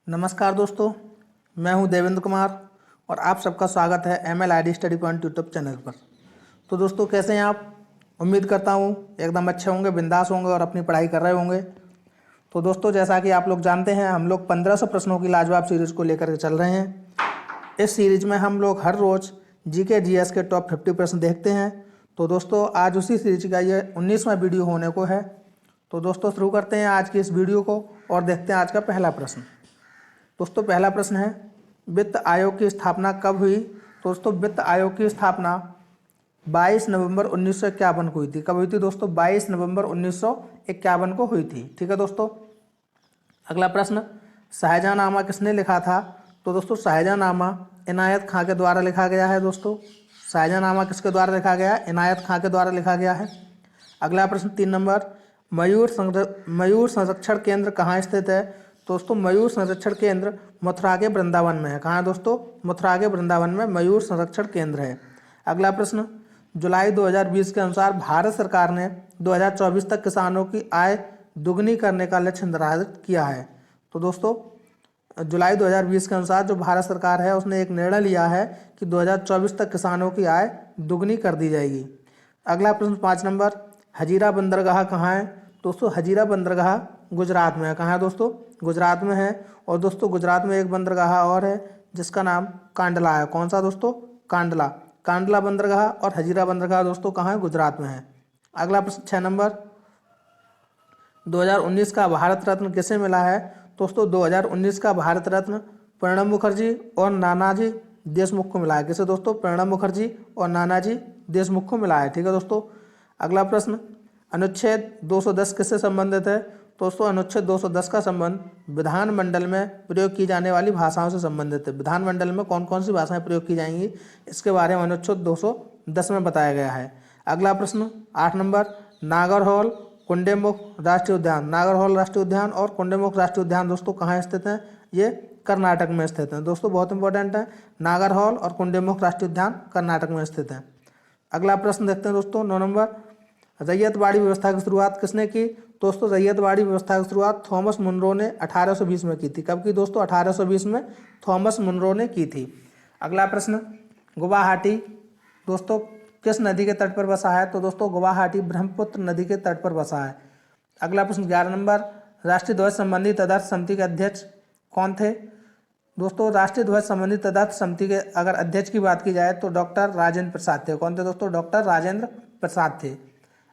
नमस्कार दोस्तों, मैं हूं देवेंद्र कुमार और आप सबका स्वागत है MLID study point YouTube channel पर। तो दोस्तों, कैसे हैं आप? उम्मीद करता हूं एकदम अच्छे होंगे, बिंदास होंगे और अपनी पढ़ाई कर रहे होंगे। तो दोस्तों, जैसा कि आप लोग जानते हैं, हम लोग 1500 प्रश्नों की लाजवाब सीरीज़ को लेकर के चल रहे हैं। इस सीरीज़ में हम लोग हर रोज़ GK GS के टॉप 50 प्रश्न देखते हैं। तो दोस्तों, आज उसी सीरीज का ये 19वां वीडियो होने को है। तो दोस्तों, शुरू करते हैं आज की इस वीडियो को और देखते हैं आज का पहला प्रश्न। दोस्तों, पहला प्रश्न है, वित्त आयोग की स्थापना कब हुई? तो दोस्तों, वित्त आयोग की स्थापना 22 नवंबर 1951 को हुई थी। कब हुई थी दोस्तों? 22 नवंबर 1951 को हुई थी। ठीक है दोस्तों। अगला प्रश्न, शाहजहाँनामा किसने लिखा था? तो दोस्तों, शाहजहाँनामा इनायत खां के द्वारा लिखा गया है। दोस्तों, शाहजहाँनामा किसके द्वारा लिखा गया? इनायत खां के द्वारा लिखा गया है। अगला प्रश्न 3 नंबर, मयूर संरक्षण केंद्र कहाँ स्थित है? दोस्तों, मयूर संरक्षण केंद्र मथुरा के वृंदावन में है। कहाँ है दोस्तों? मथुरा के वृंदावन में मयूर संरक्षण केंद्र है। अगला प्रश्न, जुलाई 2020 के अनुसार भारत सरकार ने 2024 तक किसानों की आय दुगनी करने का लक्ष्य निर्धारित किया है। तो दोस्तों, जुलाई 2020 के अनुसार जो भारत सरकार है उसने एक निर्णय लिया है कि 2024 तक किसानों की आय दुगनी कर दी जाएगी। अगला प्रश्न 5 नंबर, हजीरा बंदरगाह कहाँ है? दोस्तों, हजीरा बंदरगाह गुजरात में है। कहाँ है दोस्तों? गुजरात में है। और दोस्तों, गुजरात में एक बंदरगाह और है जिसका नाम कांडला है। कौन सा दोस्तों? कांडला। कांडला बंदरगाह और हजीरा बंदरगाह दोस्तों कहाँ है? गुजरात में है। अगला प्रश्न 6 नंबर, 2019 का भारत रत्न किसे मिला है? दोस्तों, 2019 का भारत रत्न प्रणब मुखर्जी और नानाजी देशमुख को मिला है। किसे दोस्तों? प्रणब मुखर्जी और नानाजी देशमुख को मिला है। ठीक है दोस्तों। अगला प्रश्न, अनुच्छेद 210 किससे संबंधित है? दोस्तों, अनुच्छेद 210 का संबंध विधानमंडल में प्रयोग की जाने वाली भाषाओं से संबंधित है। विधानमंडल में कौन कौन सी भाषाएं प्रयोग की जाएंगी, इसके बारे में अनुच्छेद 210 में बताया गया है। अगला प्रश्न 8 नंबर, नागरहोल कुंडेमुख राष्ट्रीय उद्यान। नागरहोल राष्ट्रीय उद्यान और कुंडेमुख राष्ट्रीय उद्यान दोस्तों कहाँ स्थित हैं? ये कर्नाटक में स्थित हैं। दोस्तों, बहुत इंपॉर्टेंट है, नागरहोल और कुंडेमुख राष्ट्रीय उद्यान कर्नाटक में स्थित हैं। अगला प्रश्न देखते हैं दोस्तों 9 नंबर, रैयतवाड़ी व्यवस्था की शुरुआत किसने की? दोस्तों, रैयतवाड़ी व्यवस्था की शुरुआत थॉमस मुनरो ने 1820 में की थी। कब की दोस्तों? 1820 में थॉमस मुनरो ने की थी। अगला प्रश्न, गुवाहाटी दोस्तों किस नदी के तट पर बसा है? तो दोस्तों, गुवाहाटी ब्रह्मपुत्र नदी के तट पर बसा है। अगला प्रश्न 11 नंबर, राष्ट्रीय ध्वज संबंधी तदर्थ समिति के अध्यक्ष कौन थे? दोस्तों, राष्ट्रीय ध्वज संबंधी तदर्थ समिति के अगर अध्यक्ष की बात की जाए तो डॉक्टर राजेंद्र प्रसाद थे। कौन थे दोस्तों? डॉक्टर राजेंद्र प्रसाद थे।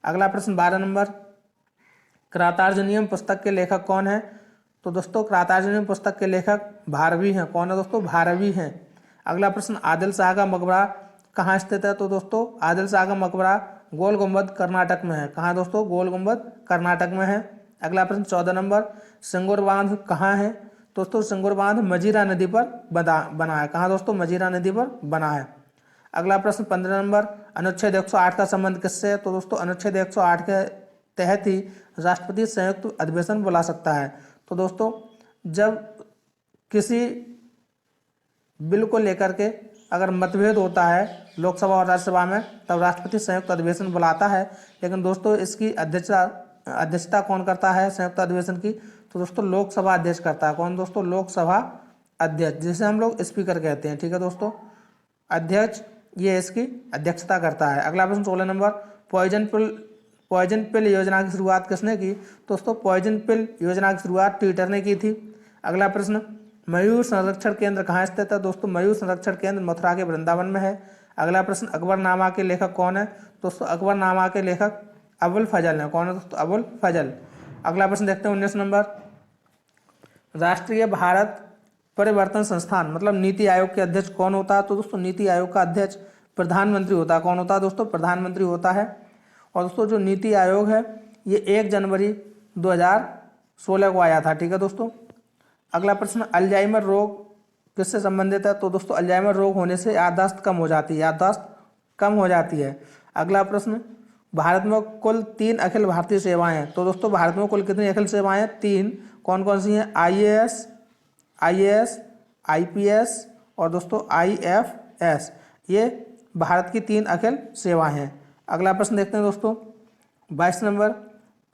अगला प्रश्न 12 नंबर, कृतार्जुनीयम पुस्तक के लेखक कौन है? तो दोस्तों, कृतार्जुनीयम पुस्तक के लेखक भारवी हैं। कौन है दोस्तों? भारवी हैं। अगला प्रश्न, आदिल शाह का मकबरा कहाँ स्थित है? तो दोस्तों, आदिल शाह का मकबरा गोल गुंबद कर्नाटक में है। कहाँ दोस्तों? गोल गुंबद कर्नाटक में है। अगला प्रश्न 14 नंबर, सिंगुर बांध कहाँ है? दोस्तों, सिंगुर बांध मजीरा नदी पर बना है। कहाँ दोस्तों? मजीरा नदी पर बना है। अगला प्रश्न 15 नंबर, अनुच्छेद 108 का संबंध किससे है? तो दोस्तों, अनुच्छेद 108 के तहत ही राष्ट्रपति संयुक्त अधिवेशन बुला सकता है। तो दोस्तों, जब किसी बिल को लेकर के अगर मतभेद होता है लोकसभा और राज्यसभा में, तब राष्ट्रपति संयुक्त अधिवेशन बुलाता है। लेकिन दोस्तों, इसकी अध्यक्षता कौन करता है संयुक्त अधिवेशन की? तो दोस्तों, लोकसभा अध्यक्ष करता है। कौन दोस्तों? लोकसभा अध्यक्ष, जिसे हम लोग स्पीकर कहते हैं। ठीक है दोस्तों, अध्यक्ष ये इसकी अध्यक्षता करता है। अगला प्रश्न 16 नंबर, पॉइजन पिल योजना की शुरुआत किसने की? दोस्तों, पॉइजन पिल योजना की शुरुआत ट्विटर ने की थी। अगला प्रश्न, मयूर संरक्षण केंद्र कहाँ स्थित है? दोस्तों, मयूर संरक्षण केंद्र मथुरा के वृंदावन में है। अगला प्रश्न, अकबरनामा के लेखक कौन है? दोस्तों, अकबरनामा के लेखक अबुल फजल है। कौन है दोस्तों? अबुल फजल। अगला प्रश्न देखते हैं 19 नंबर, राष्ट्रीय भारत परिवर्तन संस्थान मतलब नीति आयोग के अध्यक्ष कौन होता है? तो दोस्तों, नीति आयोग का अध्यक्ष प्रधानमंत्री होता है। कौन होता है दोस्तों? प्रधानमंत्री होता है। और दोस्तों, जो नीति आयोग है ये 1 जनवरी 2016 को आया था। ठीक है दोस्तों। अगला प्रश्न, अल्जाइमर रोग किससे संबंधित है? तो दोस्तों, अल्जाइमर रोग होने से याददाश्त कम हो जाती है। याददाश्त कम हो जाती है। अगला प्रश्न, भारत में कुल 3 अखिल भारतीय सेवाएं हैं। तो दोस्तों, भारत में कुल कितनी अखिल सेवाएं हैं? 3। कौन कौन सी हैं? IAS, IPS और दोस्तों IFS। ये भारत की 3 अखिल सेवाएं हैं। अगला प्रश्न देखते हैं दोस्तों 22 नंबर,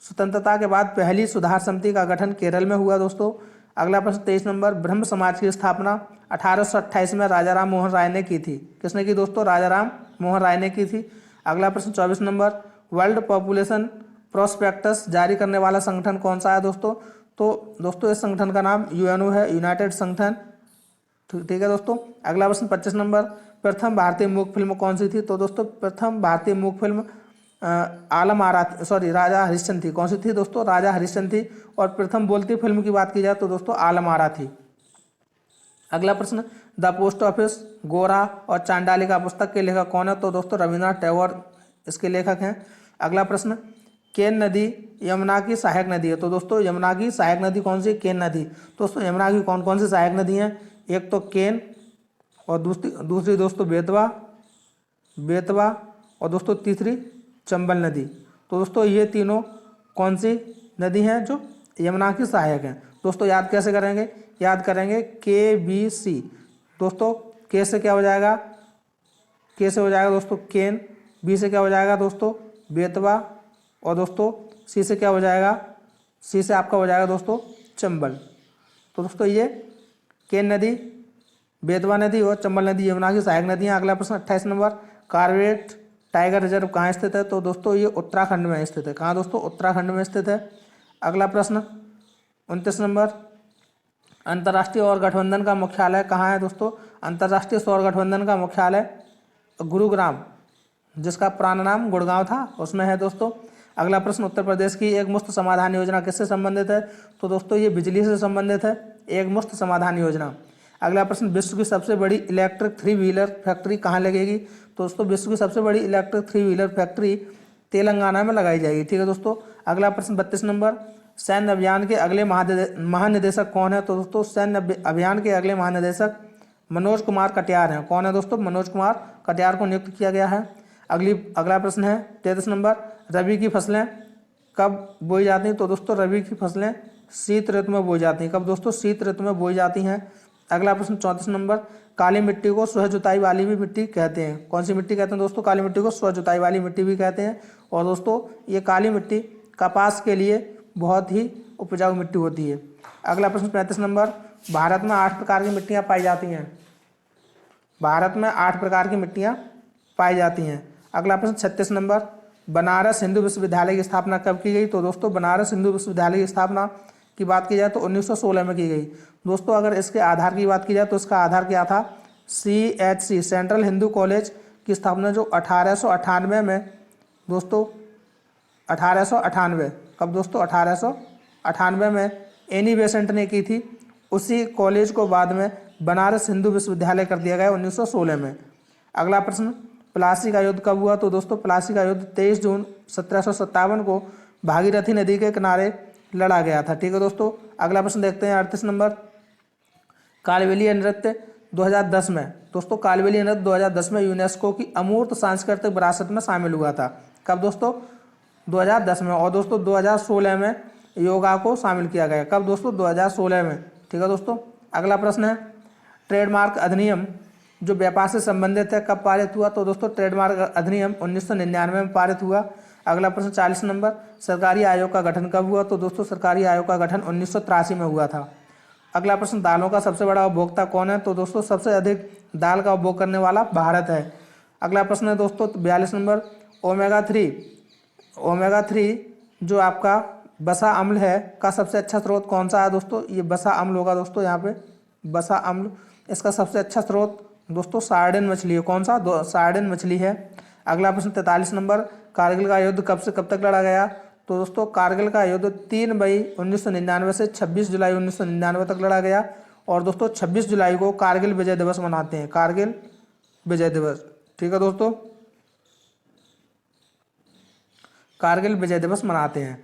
स्वतंत्रता के बाद पहली सुधार समिति का गठन केरल में हुआ दोस्तों। अगला प्रश्न 23 नंबर, ब्रह्म समाज की स्थापना 1828 में राजा राम मोहन राय ने की थी। किसने की दोस्तों? राजा राम मोहन राय ने की थी। अगला प्रश्न 24 नंबर, वर्ल्ड पॉपुलेशन प्रोस्पेक्टस जारी करने वाला संगठन कौन सा है दोस्तों? तो दोस्तों इस संगठन का नाम यूएनओ है, यूनाइटेड संगठन। ठीक है दोस्तों। अगला प्रश्न 25 नंबर, प्रथम भारतीय मूक फिल्म कौन सी थी? तो दोस्तों प्रथम भारतीय मूक फिल्म आलम आरा सॉरी राजा हरिश्चंद्र थी। कौन सी थी दोस्तों? राजा हरिश्चंद्र थी। और प्रथम बोलती फिल्म की बात की जाए तो दोस्तों आलम आरा थी। अगला प्रश्न, द पोस्ट ऑफिस, गोरा और चांडालिका पुस्तक के लेखक कौन है? तो दोस्तों रविन्द्रनाथ टैगोर इसके लेखक हैं। अगला प्रश्न, केन नदी यमुना की सहायक नदी है। तो दोस्तों यमुना की सहायक नदी कौन सी? केन नदी। दोस्तों यमुना की कौन कौन सी सहायक नदी हैं? एक तो केन, और दूसरी दोस्तों बेतवा और दोस्तों तीसरी चंबल नदी। तो दोस्तों ये तीनों कौन सी नदी हैं जो यमुना की सहायक हैं? दोस्तों याद कैसे करेंगे? याद करेंगे KBC। दोस्तों के से क्या हो जाएगा? के से हो जाएगा दोस्तों केन, बी से क्या हो जाएगा दोस्तों? बेतवा, और दोस्तों सी से क्या हो जाएगा? सी से आपका हो जाएगा दोस्तों चंबल। तो दोस्तों ये केन नदी, बेतवा नदी और चंबल नदी यमुना की सहायक नदियाँ। अगला प्रश्न 28 नंबर, कॉर्बेट टाइगर रिजर्व कहाँ स्थित है? तो दोस्तों ये उत्तराखंड में स्थित है। कहाँ दोस्तों? उत्तराखंड में स्थित है। अगला प्रश्न 29 नंबर, अंतर्राष्ट्रीय सौर गठबंधन का मुख्यालय कहाँ है दोस्तों? अंतर्राष्ट्रीय सौर गठबंधन का मुख्यालय गुरुग्राम, जिसका पुराना नाम गुड़गांव था, उसमें है दोस्तों। अगला प्रश्न, उत्तर प्रदेश की एक मुफ्त समाधान योजना किससे संबंधित है? तो दोस्तों ये बिजली से संबंधित है, एक मुफ्त समाधान योजना। अगला प्रश्न, विश्व की सबसे बड़ी इलेक्ट्रिक 3 व्हीलर फैक्ट्री कहाँ लगेगी? तो दोस्तों विश्व की सबसे बड़ी इलेक्ट्रिक 3 व्हीलर फैक्ट्री तेलंगाना में लगाई जाएगी। ठीक है दोस्तों। अगला प्रश्न 32 नंबर, सैन्य अभियान के अगले महानिदेशक कौन है? तो दोस्तों सैन्य अभियान के अगले महानिदेशक मनोज कुमार कटियार हैं। कौन है दोस्तों? मनोज कुमार कटियार को नियुक्त किया गया है। अगला प्रश्न है 33 नंबर, रबी की फसलें कब बोई जाती हैं? तो दोस्तों रबी की फसलें शीत ऋतु में बोई जाती हैं। कब दोस्तों? शीत ऋतु में बोई जाती हैं। अगला प्रश्न 34 नंबर, काली मिट्टी को स्व जुताई वाली भी मिट्टी कहते हैं। कौन सी मिट्टी कहते हैं दोस्तों? काली मिट्टी को स्व जुताई वाली मिट्टी भी कहते हैं। और दोस्तों ये काली मिट्टी कपास के लिए बहुत ही उपजाऊ मिट्टी होती है। अगला प्रश्न 35 नंबर, भारत में 8 प्रकार की मिट्टियाँ पाई जाती हैं। भारत में 8 प्रकार की मिट्टियाँ पाई जाती हैं। अगला प्रश्न 36 नंबर, बनारस हिंदू विश्वविद्यालय की स्थापना कब की गई? तो दोस्तों बनारस हिंदू विश्वविद्यालय की स्थापना की बात की जाए तो 1916 में की गई। दोस्तों अगर इसके आधार की बात की जाए तो इसका आधार क्या था? CHC सेंट्रल हिंदू कॉलेज की स्थापना जो 1898 में दोस्तों 1898 कब दोस्तों? 1898 में एनी बेसेंट ने की थी। उसी कॉलेज को बाद में बनारस हिंदू विश्वविद्यालय कर दिया गया 1916 में। अगला प्रश्न, प्लासी का युद्ध कब हुआ? तो दोस्तों प्लासी का युद्ध 23 जून 1757 को भागीरथी नदी के किनारे लड़ा गया था। ठीक है दोस्तों। अगला प्रश्न देखते हैं 38 नंबर, कालबेलिया नृत्य 2010 में दोस्तों कालबेलिया नृत्य 2010 में यूनेस्को की अमूर्त सांस्कृतिक विरासत में शामिल हुआ था। कब दोस्तों? 2010 में। और दोस्तों 2016 में योगा को शामिल किया गया। कब दोस्तों? 2016 में। ठीक है दोस्तों। अगला प्रश्न है, ट्रेडमार्क अधिनियम जो व्यापार से संबंधित है कब पारित हुआ? तो दोस्तों ट्रेडमार्क अधिनियम 1999 में पारित हुआ। अगला प्रश्न 40 नंबर, सरकारी आयोग का गठन कब हुआ? तो दोस्तों सरकारी आयोग का गठन 1983 में हुआ था। अगला प्रश्न, दालों का सबसे बड़ा उपभोक्ता कौन है? तो दोस्तों सबसे अधिक दाल का उपभोग करने वाला भारत है। अगला प्रश्न है दोस्तों 42 नंबर, ओमेगा 3 जो आपका वसा अम्ल है का सबसे अच्छा स्रोत कौन सा है? दोस्तों ये वसा अम्ल होगा दोस्तों, यहाँ पे वसा अम्ल। इसका सबसे अच्छा स्रोत दोस्तों सार्डिन मछली है। कौन सा? सार्डिन मछली है। अगला प्रश्न 43 नंबर, कारगिल का युद्ध कब से कब तक लड़ा गया? तो दोस्तों कारगिल का युद्ध 3 मई 1999 से 26 जुलाई 1999 तक लड़ा गया। और दोस्तों 26 जुलाई को कारगिल विजय दिवस मनाते हैं, कारगिल विजय दिवस। ठीक है दोस्तों, कारगिल विजय दिवस मनाते हैं।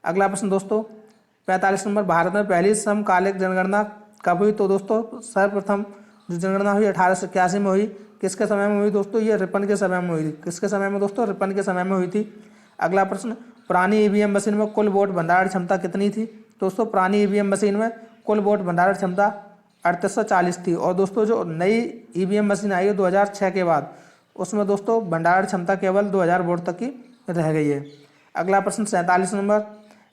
अगला प्रश्न दोस्तों 45 नंबर, भारत में पहली समकालिक जनगणना कब हुई? तो दोस्तों सर्वप्रथम जो जनगणना हुई 1881 में हुई। किसके समय में हुई दोस्तों? ये रिपन के समय में हुई थी। किसके समय में दोस्तों? रिपन के समय में हुई थी। अगला प्रश्न, पुरानी ईवीएम मशीन में कुल वोट भंडारण क्षमता कितनी थी? दोस्तों पुरानी ईवीएम मशीन में कुल वोट भंडारण क्षमता 3840 थी। और दोस्तों जो नई ईवीएम मशीन आई है 2006 के बाद, उसमें दोस्तों भंडारण क्षमता केवल 2000 वोट तक की रह गई है। अगला प्रश्न 47 नंबर,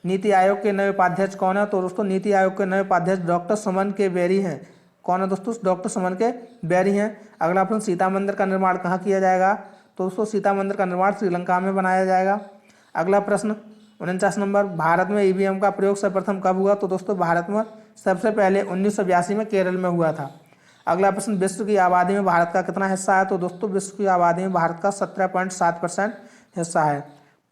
नीति आयोग के नए उपाध्यक्ष कौन है? तो दोस्तों नीति आयोग के नए उपाध्यक्ष डॉक्टर सुमन के बेरी हैं। कौन है दोस्तों? डॉक्टर सुमन के बेरी हैं। अगला प्रश्न, सीता मंदिर का निर्माण कहाँ किया जाएगा? तो दोस्तों सीता मंदिर का निर्माण श्रीलंका में बनाया जाएगा। अगला प्रश्न 49 नंबर, भारत में ईवीएम का प्रयोग सर्वप्रथम कब हुआ? तो दोस्तों भारत में सबसे पहले 1982 में केरल में हुआ था। अगला प्रश्न, विश्व की आबादी में भारत का कितना हिस्सा है? तो दोस्तों विश्व की आबादी में भारत का 17.7% हिस्सा है।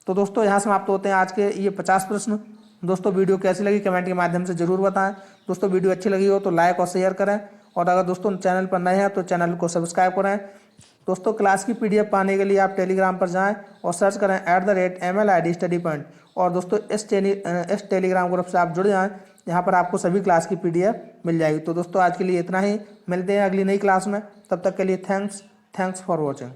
तो दोस्तों यहाँ समाप्त होते हैं आज के ये 50 प्रश्न। दोस्तों वीडियो कैसी लगी कमेंट के माध्यम से जरूर बताएं। दोस्तों वीडियो अच्छी लगी हो तो लाइक और शेयर करें, और अगर दोस्तों चैनल पर नए हैं तो चैनल को सब्सक्राइब करें। दोस्तों क्लास की PDF पाने के लिए आप टेलीग्राम पर जाएं और सर्च करें @MLID स्टडी पॉइंट, और दोस्तों इस टेलीग्राम ग्रुप से आप जुड़ जाएं, यहाँ पर आपको सभी क्लास की PDF मिल जाएगी। तो दोस्तों आज के लिए इतना ही, मिलते हैं अगली नई क्लास में, तब तक के लिए थैंक्स फॉर वॉचिंग।